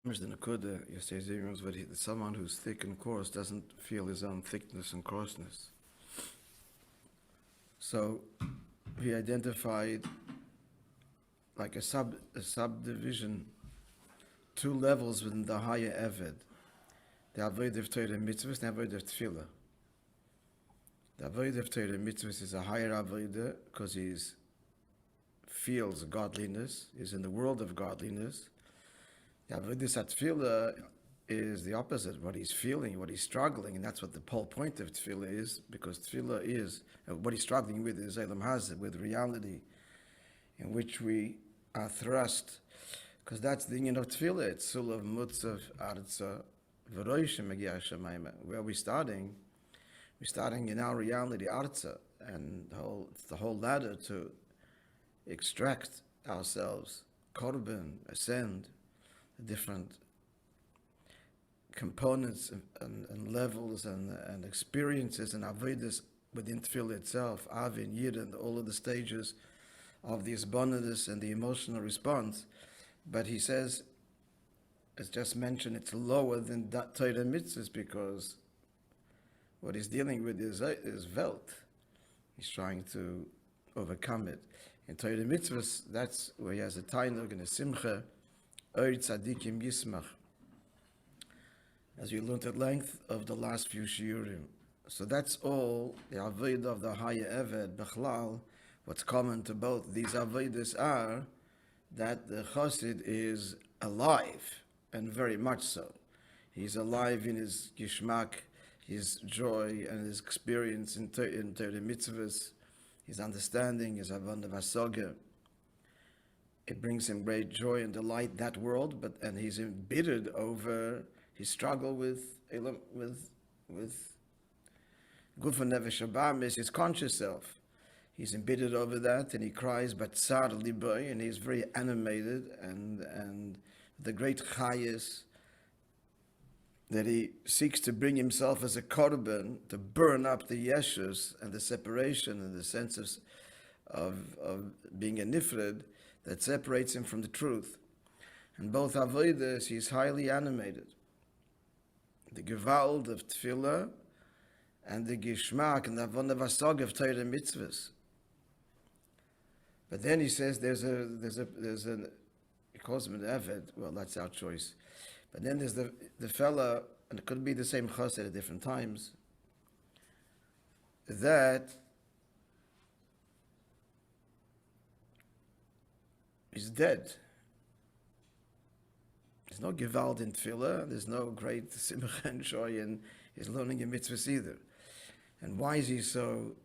The Nakuda, you say someone who's thick and coarse doesn't feel his own thickness and coarseness. So he identified like a subdivision, two levels within the higher Eved. The Havayeh of Torah mitzvahs and the Havayeh of Tefillah. The Havayeh of Torah mitzvahs is a higher Havayeh because he feels godliness, is in the world of godliness. The Havayeh at Tefillah is the opposite, what he's feeling, what he's struggling, and that's what the whole point of Tefillah is, because Tefillah is, what he's struggling with is Elam Hazeh, with reality, in which we are thrust, because that's the union of Tefillah, it's Sulav, Mutzav, Arza, V'roishim, Megiyah Shemayim. Where we're starting in our reality, Arza, and it's the whole ladder to extract ourselves, Korban, ascend, different components and levels and experiences and avodas within Tefillah itself, Avin, Yid, and all of the stages of the isbonadus and the emotional response. But he says, as just mentioned, it's lower than Torah mitzvahs because what he's dealing with is Welt. He's trying to overcome it. In Torah mitzvahs, that's where he has a tainug and a simcha, Oir tzadikim yismach, as we learned at length of the last few shiurim. So that's all the avodah of the higher Eved, Bechlal. What's common to both these avodas are that the chassid is alive, and very much so. He's alive in his gishmak, his joy and his experience in Torah mitzvahs, his understanding, his avon of hasoga. It brings him great joy and delight, that world, and he's embittered over his struggle with Guf and Nefesh Abamis, his conscious self. He's embittered over that, and he cries, but Tsar Liboy, and he's very animated, and the great chayas that he seeks to bring himself as a korban, to burn up the yeshus and the separation and the sense of being a nifred, that separates him from the truth. And both avodas, he's highly animated. The gewalt of tefillah and the gishmak and the avon vasog of Torah mitzvahs. But then he says there's an he calls him an Eved. Well, that's our choice. But then there's the fella, and it could be the same chassid at different times, that is dead. There's no gewalt in tefillah, there's no great simcha and joy in his learning in mitzvahs either. And why is he so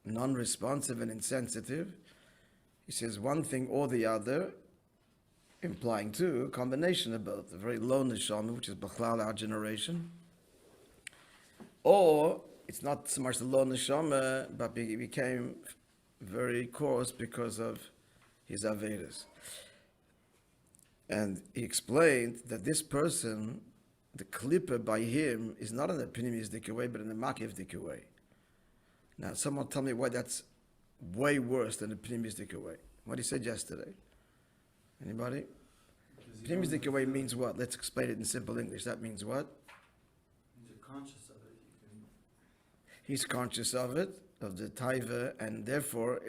non-responsive and insensitive? He says one thing or the other, implying two, a combination of both, a very low neshama, which is Bechlal, our generation, or it's not so much the low neshama, but he became very coarse because of his avedas. And he explained that this person, the klippa by him, is not an opinionistic way, but in a makivdik way. Now, someone tell me why that's way worse than a opinionistic way. What he said yesterday. Anybody? Opinionistic way means what? Let's explain it in simple English. That means what? You're conscious of it. He's conscious of it, of the taiva, and therefore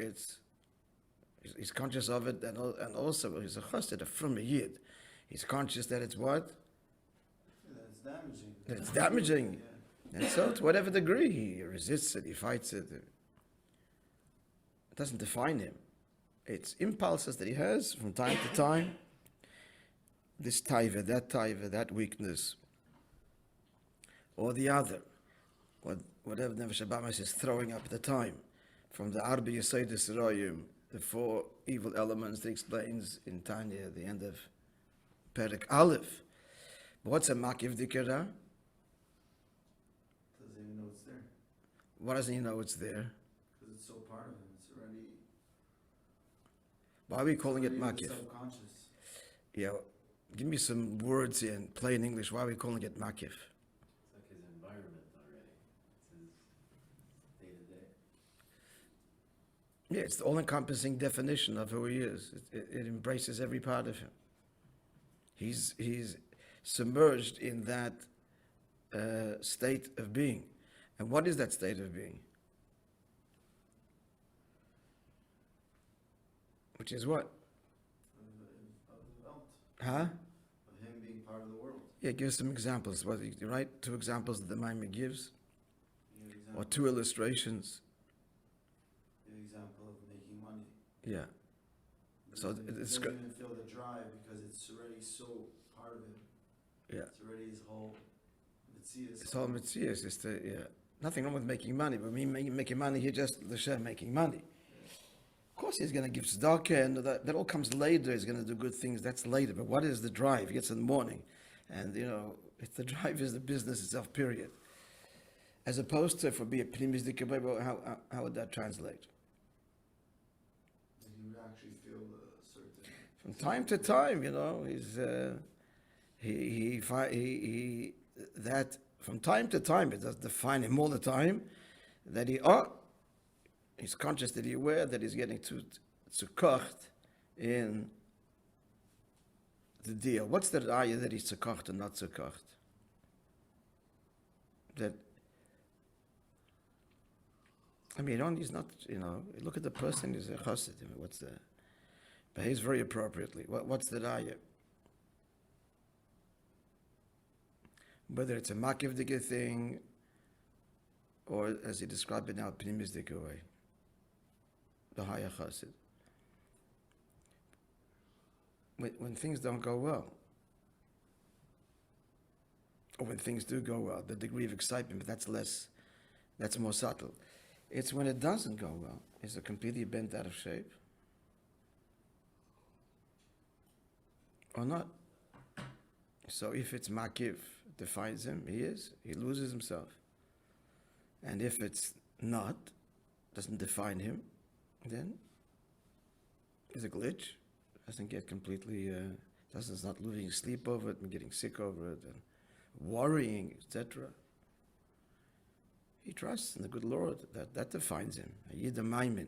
he's conscious of it, and also he's a chassid, a from a yid. He's conscious that it's what? Yeah, it's damaging. That it's damaging. Yeah. And so, to whatever degree, he resists it, he fights it. It doesn't define him. It's impulses that he has from time to time. This taiva, that weakness, or the other, whatever Nefesh Abamis is throwing up at the time, from the Arba Yesodis Royum, the four evil elements that he explains in Tanya at the end of Perek Aleph. But what's a makiv dikara? Doesn't even know it's there. Why doesn't he know it's there? Because it's so part of him. It's already. Why are we calling it makif? Subconscious. Yeah, give me some words in plain English. Why are we calling it makif? It's like his environment already. It's his day-to-day. Yeah, it's the all-encompassing definition of who he is. It embraces every part of him. He's submerged in that state of being. And what is that state of being? Which is what? Of the Welt, Huh? of him being part of the world. Yeah, give some examples. What, right? 2 examples that the Maimon gives? Give an Or example, 2 illustrations? give an example of making money. Yeah. So He it's doesn't good. even feel the drive because it's already so part of him. Yeah. It's already his whole Metzias. It's all Metzias. It's the, yeah. Nothing wrong with making money, but me making money here, just L'Shem making money. Of course, he's going to give tzedakah, and that all comes later. He's going to do good things. That's later. But what is the drive? He gets in the morning, and if the drive is the business itself. Period. As opposed to, if it be a pnimis dikabay, how would that translate? And he would actually feel a certain. From time to time, he's that from time to time. It doesn't define him all the time. That he's conscious, that he's aware that he's getting too kocht in the deal. What's the raya that he's kocht and not kocht? That, I mean, he's not, look at the person, he's a chassid. Behaves very appropriately. What's the raya? Whether it's a makivdika thing, or as he described it now, pnimisdika way. The higher chassid. When things don't go well, or when things do go well, the degree of excitement, but that's more subtle. It's when it doesn't go well. Is it completely bent out of shape? Or not? So if it's makiv, defines him, he loses himself. And if it's not, doesn't define him, then it's a glitch. Doesn't get completely, is not losing sleep over it and getting sick over it and worrying, etc. He trusts in the good Lord. That defines him. A Yid Maimin.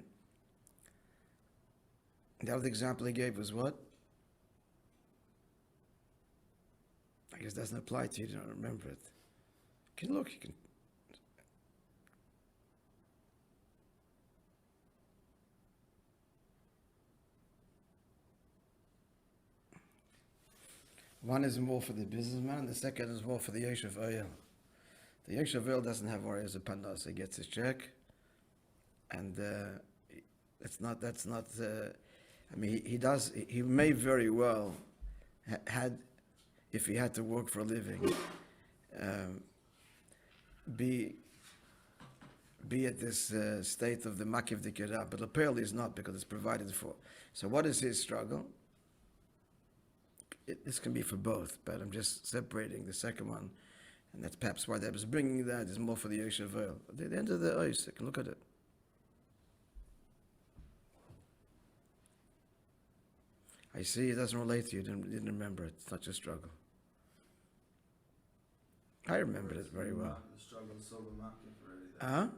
The other example he gave was what? I guess it doesn't apply to you. You don't remember it. You can look. You can. One is more for the businessman, and the second is more for the Yeshiv Oil. The Yeshiv Oil doesn't have worries of pandas. He gets his check, and that's not. I mean, he does. He may very well had, if he had to work for a living, be at this state of the makiv dikirah, but apparently is not, because it's provided for. So what is his struggle? This can be for both, but I'm just separating the second one, and that's perhaps why that was bringing that. Is more for the Yeshiv Oil. At the end of the ice, you can look at it. I see it doesn't relate to you. Didn't remember it. It's not your struggle. I remembered it very well. The struggle is so makif already. Huh?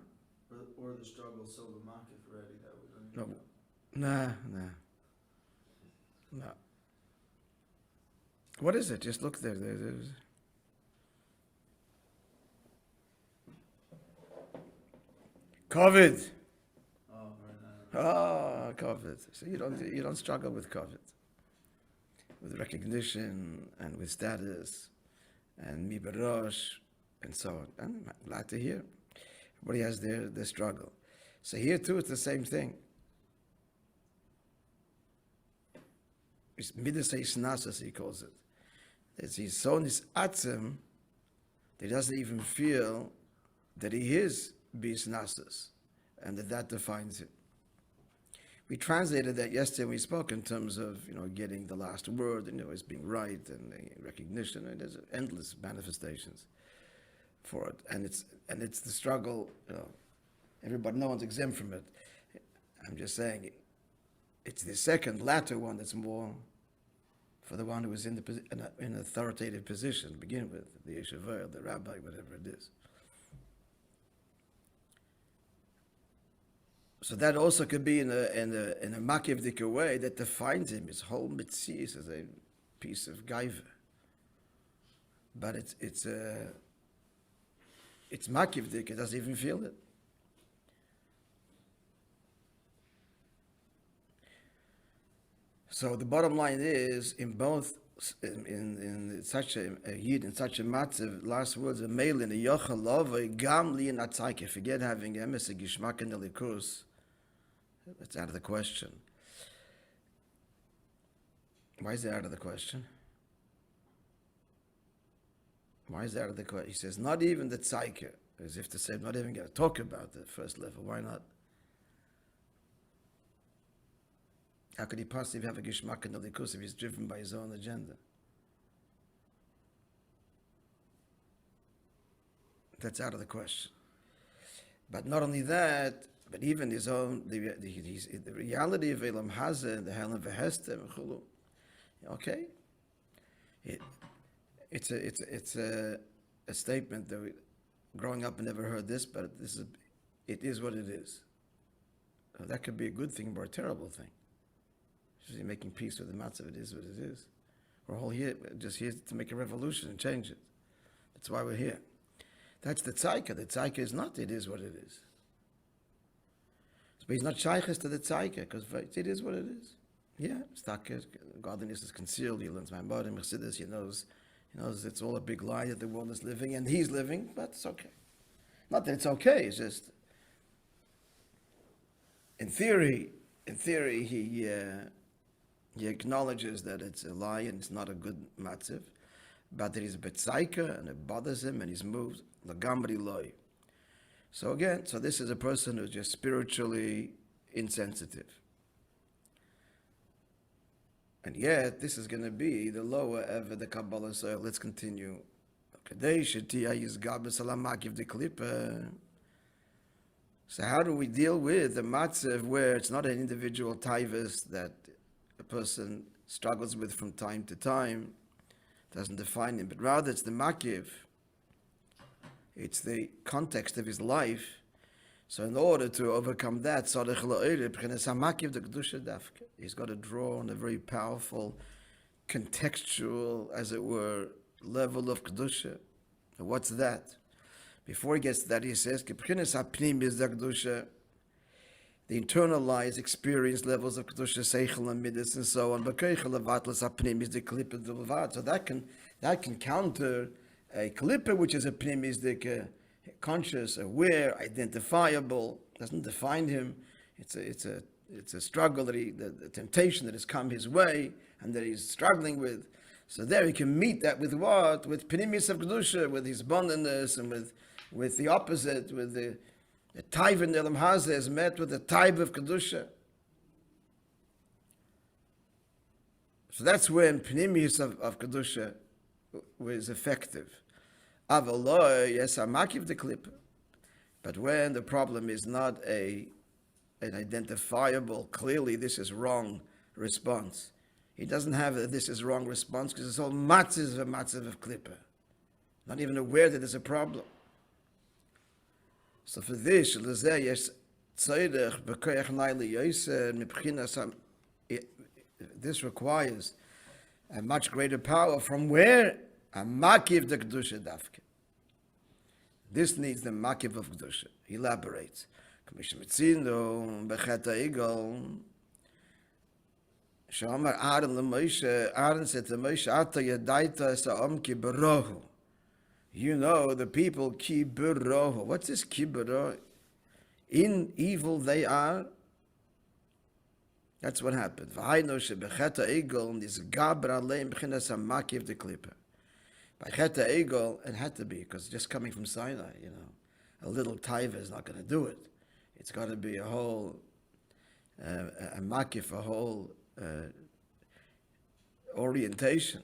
Or the struggle is so makif already that we don't even know. No. What is it? Just look there. There's COVID. Oh, right now. Ah, COVID. So you don't struggle with COVID, with recognition and with status, and mi barosh, and so on. And I'm glad to hear. Everybody has their struggle. So here too, it's the same thing. It's midas nasas, he calls it. He's so nisatzim that he doesn't even feel that he is bis nasas, and that defines him. We translated that yesterday when we spoke in terms of getting the last word, and as being right, and recognition, and there's endless manifestations for it, and it's the struggle. Everybody, no one's exempt from it. I'm just saying, it's the second latter one that's more for the one who is in an authoritative position to begin with, the Yeshiva, the Rabbi, whatever it is. So that also could be in a makivdika way that defines him, his whole mitzvah, piece of gaiva. But it's makivdik, it doesn't even feel it. So the bottom line is, in both, in such a yid, in such a matzav, last words of mail in a yochel lovay gamli and atzayke. Forget having emes a gishmak and elikus. That's out of the question. Why is that out of the question? Why is that out of the question? He says, not even the tzayke, as if to say, I'm not even going to talk about the first level. Why not? How could he possibly have a gishmak and elikus if he's driven by his own agenda? That's out of the question. But not only that, but even his own, the reality of Elam Hazeh, the Helen Vehestem, okay, it's a statement that growing up I never heard this, but it is what it is. That could be a good thing or a terrible thing. Just making peace with the matzav, it is what it is. We're all here, just here to make a revolution and change it. That's why we're here. That's the tzayka. The tzayka is not, it is what it is. But he's not shaykhis to the tzayka, because it is what it is. Yeah, godliness is concealed. He learns Maamar and Mercedes. He knows it's all a big lie that the world is living, and he's living, but it's okay. Not that it's okay, it's just, in theory, he acknowledges that it's a lie and it's not a good matziv, but that he's a betzaika and it bothers him and he's moved lagambri loy. So again, this is a person who's just spiritually insensitive. And yet, this is going to be the lower ever the Kabbalah soil. Let's continue. So how do we deal with the matzav where it's not an individual taivas that a person struggles with from time to time, doesn't define him, but rather it's the makiv, it's the context of his life. So in order to overcome that, he's got to draw on a very powerful, contextual, as it were, level of kedusha. What's that? Before he gets to that, he says, the internalized experience levels of kedusha, seichel and midas and so on. So that can counter a klipa, which is a pnimisdik, conscious, aware, identifiable, doesn't define him. It's a struggle that the temptation that has come his way and that he's struggling with. So there he can meet that with what? With pnimis of kedusha, with his abundantness, and with the opposite, with the taiv in Elam Hazeh is met with the taiv of kedusha. So that's when pnimis of kedusha was effective. Avaloi, yes, amakiv the clip. But when the problem is not an identifiable, clearly this is wrong response. He doesn't have a this is wrong response because it's all matziv of klippa. Not even aware that there's a problem. So for this, this requires a much greater power from where? A makiv the kedusha dafke. This needs the makiv of kedusha. He elaborates. Aaron said to Moishe, Ata yadaita sa'om ki berohu. You know the people ki berohu. What's this ki berohu? In evil they are. That's what happened. V'hainu shebecheta egel nisgabra leim b'chinas ha'makiv de klipa. By cheta egel, it had to be, because just coming from Sinai, a little taiva is not going to do it. It's got to be a whole, a makif, a whole orientation.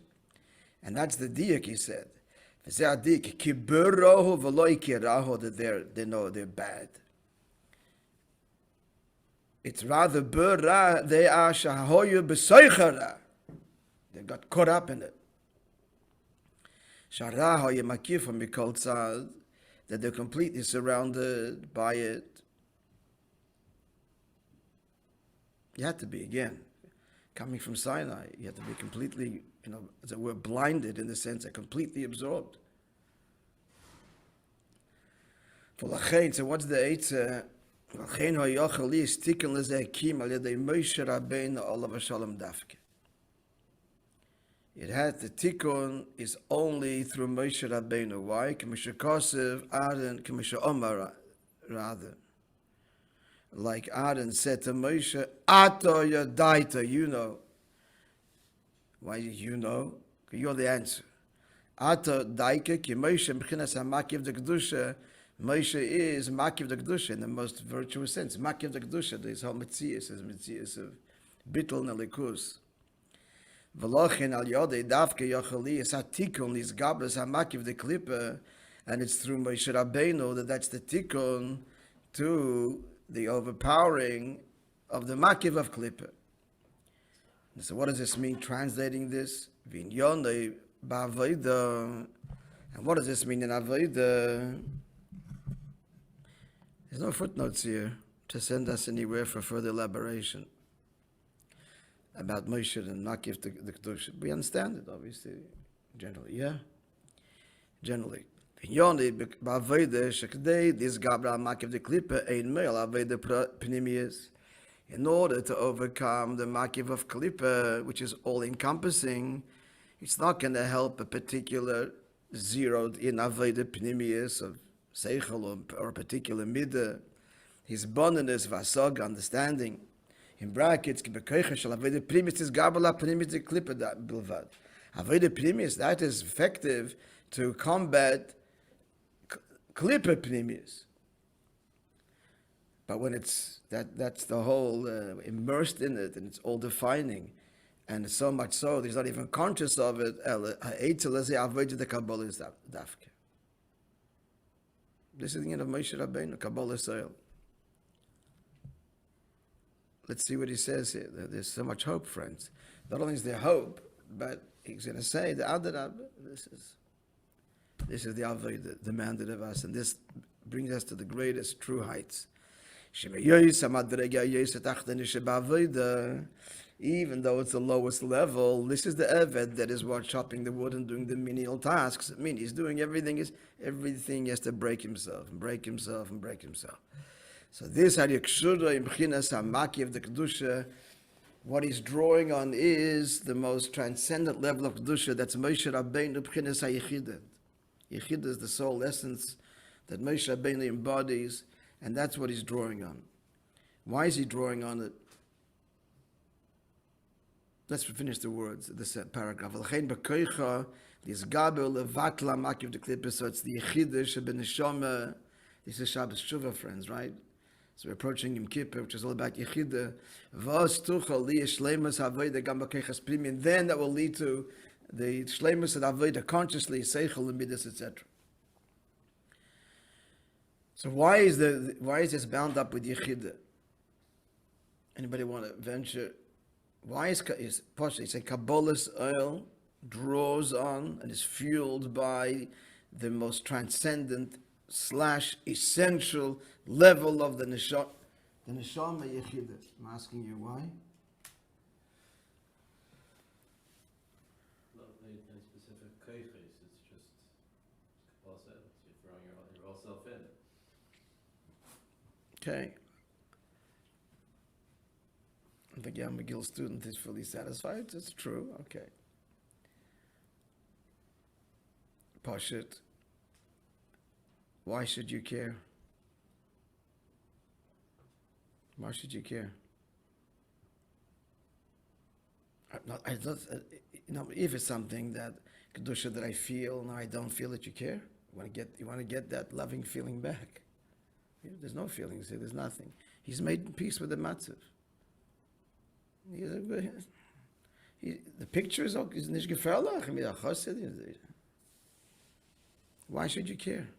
And that's the diak, he said. That they know they're bad. It's rather burra, they are shahoyu b'soichara. They got caught up in it. Sharahoyu makifam mikol tzad, that they're completely surrounded by it. You had to be, again, coming from Sinai, you had to be completely as it were, blinded in the sense they're completely absorbed. So what's the eitzah? It has the tikkun is only through Moishe Rabbeinu. Why? Rather. Like Aaron said to Moshe, Ato Yadaita, you know. Why did you know? Because you're the answer. Ato Daika, ki Moshe Mchinas HaMakiv de Kedusha. Moshe is Makiv de Kedusha in the most virtuous sense. Makiv de Kedusha, this whole Metzias is Metzias of Bittul Nelikus. V'lochin al Yodei Davke Yochali is HaTikun, is Gabras HaMakiv de Klippa, and it's through Moshe Rabbeinu that's the Tikun to the overpowering of the Makiv of Klippa. So what does this mean, translating this? Vinyonei ba'avodah. And what does this mean in avodah? There's no footnotes here to send us anywhere for further elaboration about Moshe and Makiv the Kedusha. We understand it, obviously, generally, yeah? Generally. Vinyonei ba'avodah shekdei dis gabra Makiv the Klippa ein meil avodah pnimius. In order to overcome the Makiv of Klippa, which is all-encompassing, it's not going to help a particular zeroed in Avodah Pnimius of Seichel or a particular Midah. His boneness, Vasog, understanding. In brackets, Avodah Pnimius is Gabala Pnimius de Klippa Bilvad. Avodah Pnimius, that is effective to combat Klippa Pnimius. But when it's that's the whole immersed in it, and it's all defining, and so much so that he's not even conscious of it. This is the end of Moishe Rabbeinu, Kabbalah Soil. Let's see what he says here. There's so much hope, friends. Not only is there hope, but he's going to say the Adarab. This is the Avodah demanded of us, and this brings us to the greatest true heights. Even though it's the lowest level, this is the Eved that is what chopping the wood and doing the menial tasks. I mean, he's doing everything he has to break himself. So this Hariakshura Imchinas Hamaki of the Kedusha, what he's drawing on is the most transcendent level of Kedusha. That's Moshe Rabbeinu Imchinas HaYechidah. Yechidah is the soul essence that Moshe Rabbeinu embodies. And that's what he's drawing on. Why is he drawing on it? Let's finish the words, this paragraph. So it's the Yechidah Sheben Neshama. This is Shabbos Shuva, friends, right? So we're approaching Yom Kippur, which is all about Yechidah. And then that will lead to the Shleimus of Avodah consciously, Seichel and Midas, etc. So why is this bound up with Yechidah? Anybody want to venture? Why is Posha? It's a Kabbalah's oil draws on and is fueled by the most transcendent / essential level of the Neshama Yechidah. I'm asking you why? Not any specific kayfis. It's just Kabbalah said you're throwing your whole self in. Okay. I think a McGill student is fully satisfied. It's true. Okay. Pashut. Why should you care? Why should you care? If it's something that kedusha that I feel, now I don't feel that you care. You want to get that loving feeling back. There's no feelings here. There's nothing. He's made peace with the matzav. The picture is nicht gefährlich. Why should you care?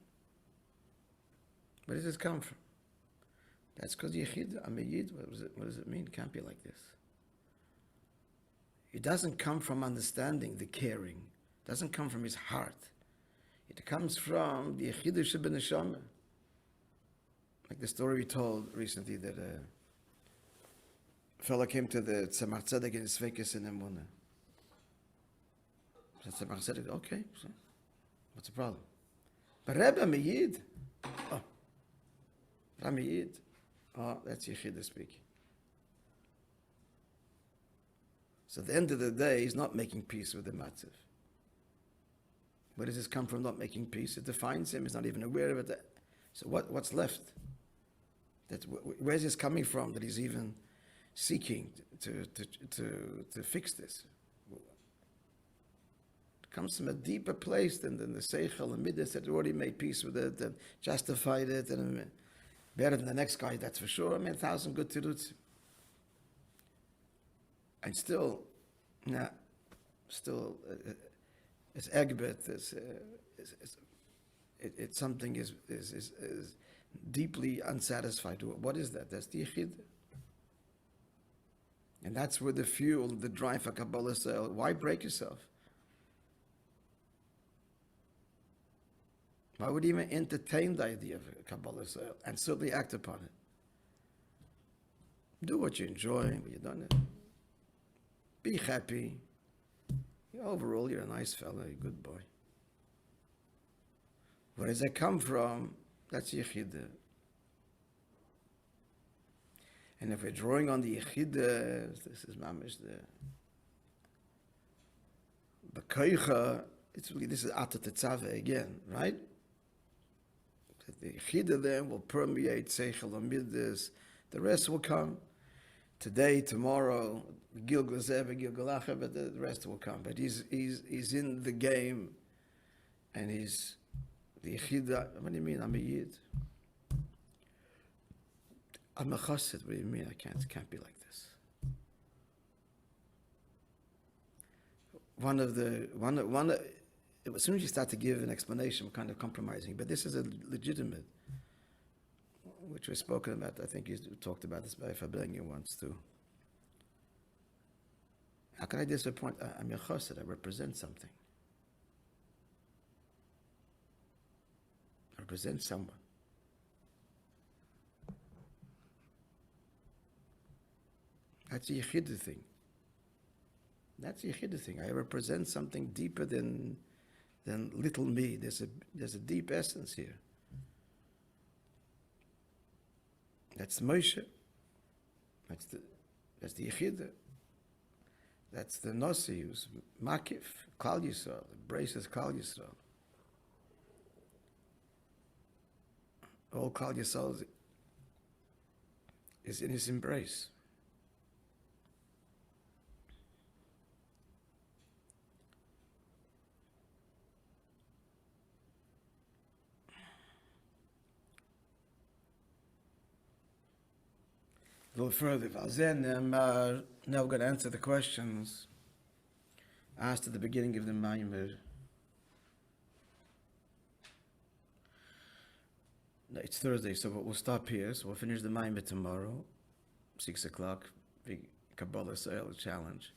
Where does this come from? That's because Yechid, I'm a Yid. What does it mean? It can't be like this. It doesn't come from understanding the caring. It doesn't come from his heart. It comes from the Yechid Sheben Neshama. Like the story we told recently that a fellow came to the Tzemar Tzedek in his Svekes in Emunah. I said, okay, so what's the problem? But Rebbe Meyid, that's Yechida speaking. So at the end of the day, he's not making peace with the matziv. Where does this come from, not making peace? It defines him, he's not even aware of it. So what's left? Where's this coming from that he's even seeking to fix this? It comes from a deeper place than the seichel and midas that already made peace with it and justified it, and better than the next guy, that's for sure. 1,000 good tirutz. And still, it's egbet. It's something is deeply unsatisfied. What is that? That's the yechid. And that's where the fuel, the drive for Kabbalah sale. Why break yourself? Why would you even entertain the idea of a Kabbalah sale and certainly act upon it? Do what you enjoy when you've done it. Be happy. Overall, you're a nice fellow, a good boy. Where does that come from? That's Yechidah. And if we're drawing on the Yechidah, this is mamish the Koicha, it's really, this is Ata Tetzave again, right? The Yechidah then will permeate Seichel Amidas, the rest will come. Today, tomorrow, Gilgal Zeh, Gilgal Acher, but the rest will come. But he's in the game, and he's the Yechidah. What do you mean? I'm a Yid. I'm a Chassid. What do you mean? It can't be like this. As soon as you start to give an explanation, we're kind of compromising. But this is a legitimate, which we've spoken about. I think you talked about this by Havayeh once too. How can I disappoint? I'm a chassid. I represent something. I represent someone. That's a Yechidah thing. That's a Yechidah thing. I represent something deeper than little me. There's a deep essence here. That's Moishe. That's the Yechidah. That's the Nasi who's Makif, Klal Yisrael, embraces Klal Yisrael. All Klal Yisrael is in his embrace. A little further. Now we're going to answer the questions asked at the beginning of the Maamar. It's Thursday, so we'll stop here. So we'll finish the Maamar tomorrow, 6 o'clock. The Kabbalah Sale Challenge.